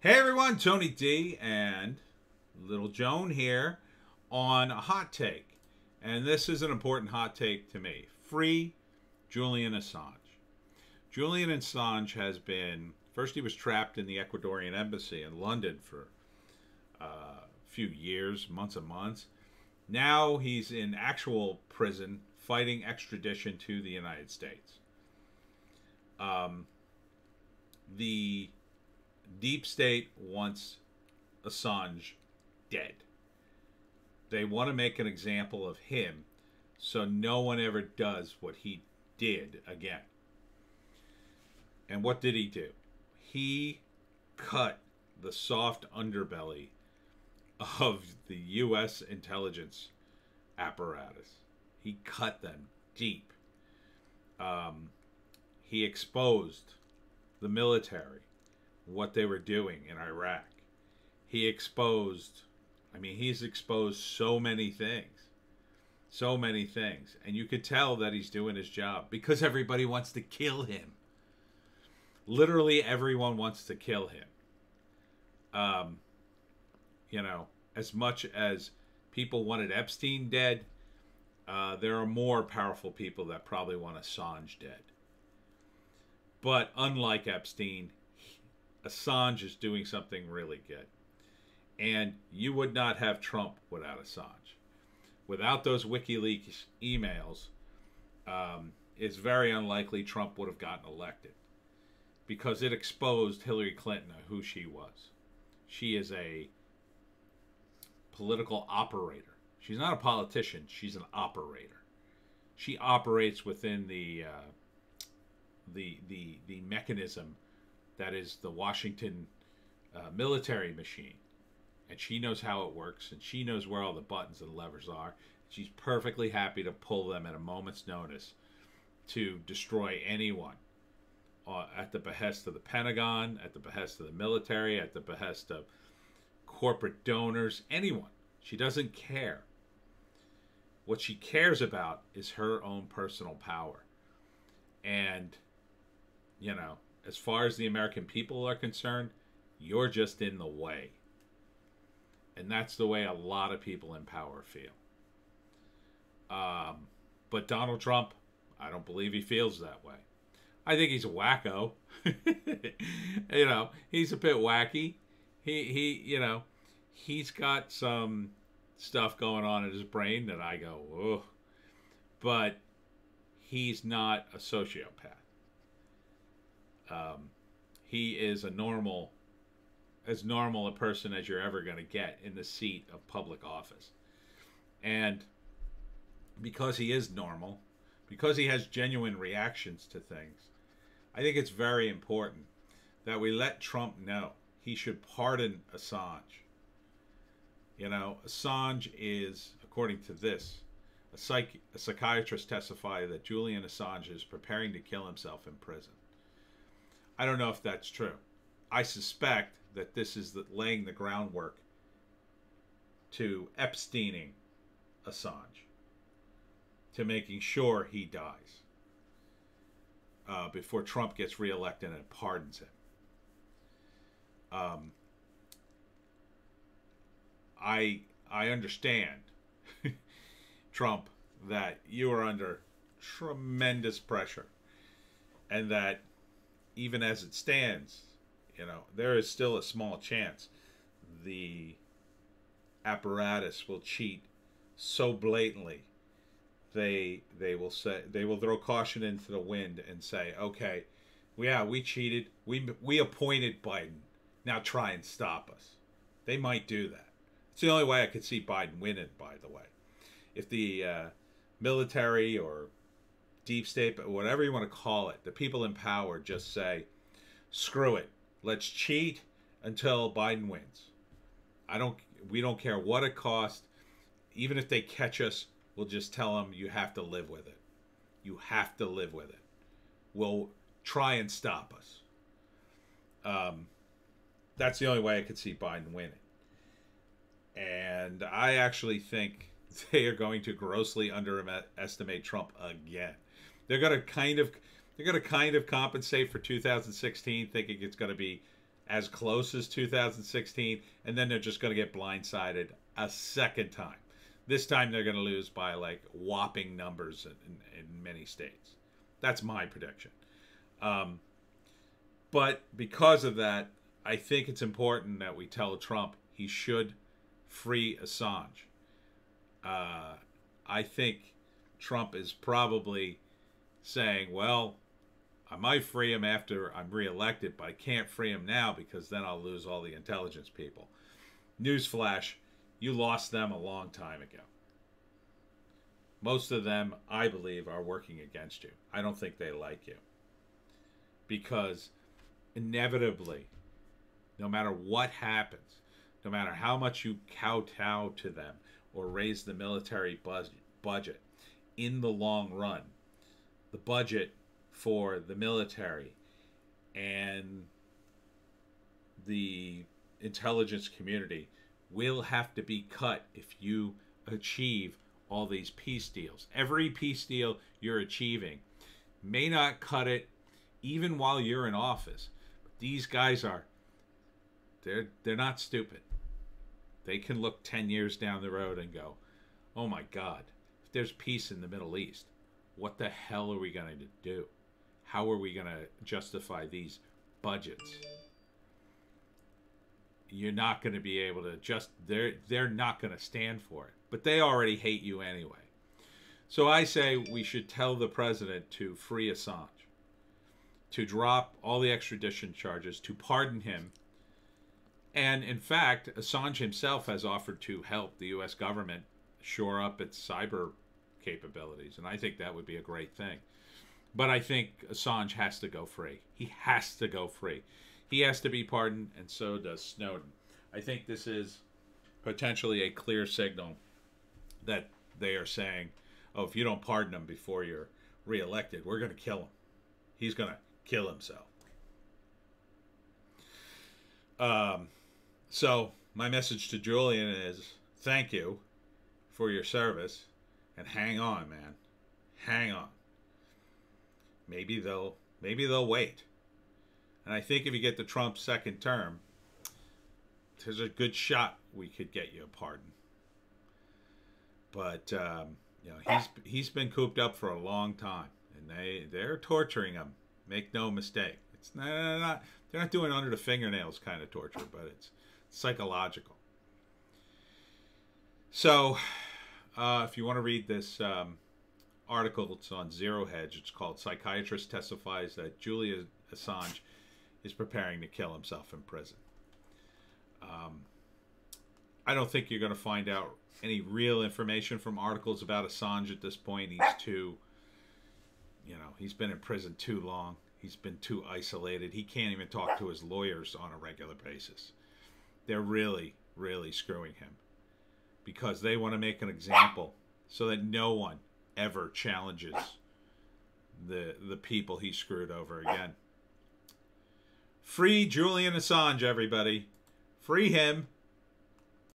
Hey everyone, Tony D and Little Joan here on a hot take. And this is an important hot take to me. Free Julian Assange. Julian Assange has been, first he was trapped in the Ecuadorian embassy in London for a few years, months and months. Now he's in actual prison fighting extradition to the United States. The deep state wants Assange dead. They want to make an example of him so no one ever does what he did again. And what did he do? He cut the soft underbelly of the U.S. intelligence apparatus. He cut them deep. He exposed the military, what they were doing in Iraq. He's exposed so many things. So many things. And you could tell that he's doing his job because everybody wants to kill him. Literally everyone wants to kill him. As much as people wanted Epstein dead, there are more powerful people that probably want Assange dead. But unlike Epstein, Assange is doing something really good. And you would not have Trump without Assange. Without those WikiLeaks emails, it's very unlikely Trump would have gotten elected. Because it exposed Hillary Clinton, who she was. She is a political operator. She's not a politician, she's an operator. She operates within the mechanism that is the Washington military machine. And she knows how it works, and she knows where all the buttons and levers are. She's perfectly happy to pull them at a moment's notice to destroy anyone at the behest of the Pentagon, at the behest of the military, at the behest of corporate donors, anyone. She doesn't care. What she cares about is her own personal power. And, as far as the American people are concerned, you're just in the way. And that's the way a lot of people in power feel. But Donald Trump, I don't believe he feels that way. I think he's a wacko. He's a bit wacky. He's got some stuff going on in his brain that I go, ugh. But he's not a sociopath. He is as normal a person as you're ever going to get in the seat of public office. And because he is normal, because he has genuine reactions to things, I think it's very important that we let Trump know he should pardon Assange. Assange is, according to this, a psychiatrist testified that Julian Assange is preparing to kill himself in prison. I don't know if that's true. I suspect that this is laying the groundwork to Epsteining Assange, to making sure he dies before Trump gets reelected and pardons him. I understand, Trump, that you are under tremendous pressure, and that even as it stands, there is still a small chance the apparatus will cheat so blatantly. They will throw caution into the wind and say, okay, we cheated. We appointed Biden. Now try and stop us. They might do that. It's the only way I could see Biden winning, by the way. If the military or deep state, whatever you want to call it, the people in power just say, screw it. Let's cheat until Biden wins. We don't care what it costs. Even if they catch us, we'll just tell them you have to live with it. You have to live with it. We'll try and stop us. That's the only way I could see Biden winning. And I actually think they are going to grossly underestimate Trump again. They're going to kind of compensate for 2016, thinking it's going to be as close as 2016, and then they're just going to get blindsided a second time. This time they're going to lose by like whopping numbers in many states. That's my prediction. But because of that, I think it's important that we tell Trump he should free Assange. I think Trump is probably saying, well, I might free him after I'm reelected, but I can't free him now because then I'll lose all the intelligence people. Newsflash, you lost them a long time ago. Most of them, I believe, are working against you. I don't think they like you. Because inevitably, no matter what happens, no matter how much you kowtow to them or raise the military budget, in the long run, the budget for the military and the intelligence community will have to be cut if you achieve all these peace deals. Every peace deal you're achieving may not cut it even while you're in office. But these guys are, they're not stupid. They can look 10 years down the road and go, oh my God, if there's peace in the Middle East, what the hell are we going to do? How are we going to justify these budgets? You're not going to be able to they're not going to stand for it. But they already hate you anyway. So I say we should tell the president to free Assange, to drop all the extradition charges, to pardon him. And in fact, Assange himself has offered to help the U.S. government shore up its cyber capabilities. And I think that would be a great thing. But I think Assange has to go free. He has to go free. He has to be pardoned, and so does Snowden. I think this is potentially a clear signal that they are saying, oh, if you don't pardon him before you're reelected, we're going to kill him. He's going to kill himself. So my message to Julian is thank you for your service, and hang on, man. Hang on. Maybe they'll wait. And I think if you get the Trump second term, there's a good shot we could get you a pardon. But you know, he's been cooped up for a long time, and they're torturing him. Make no mistake. It's not they're not doing under the fingernails kind of torture, but it's psychological. So if you want to read this article, it's on Zero Hedge. It's called "Psychiatrist Testifies That Julian Assange is Preparing to Kill Himself in Prison." I don't think you're going to find out any real information from articles about Assange at this point. He's too, he's been in prison too long. He's been too isolated. He can't even talk to his lawyers on a regular basis. They're really, really screwing him because they want to make an example so that no one ever challenges the people he screwed over again. Free Julian Assange, everybody. Free him.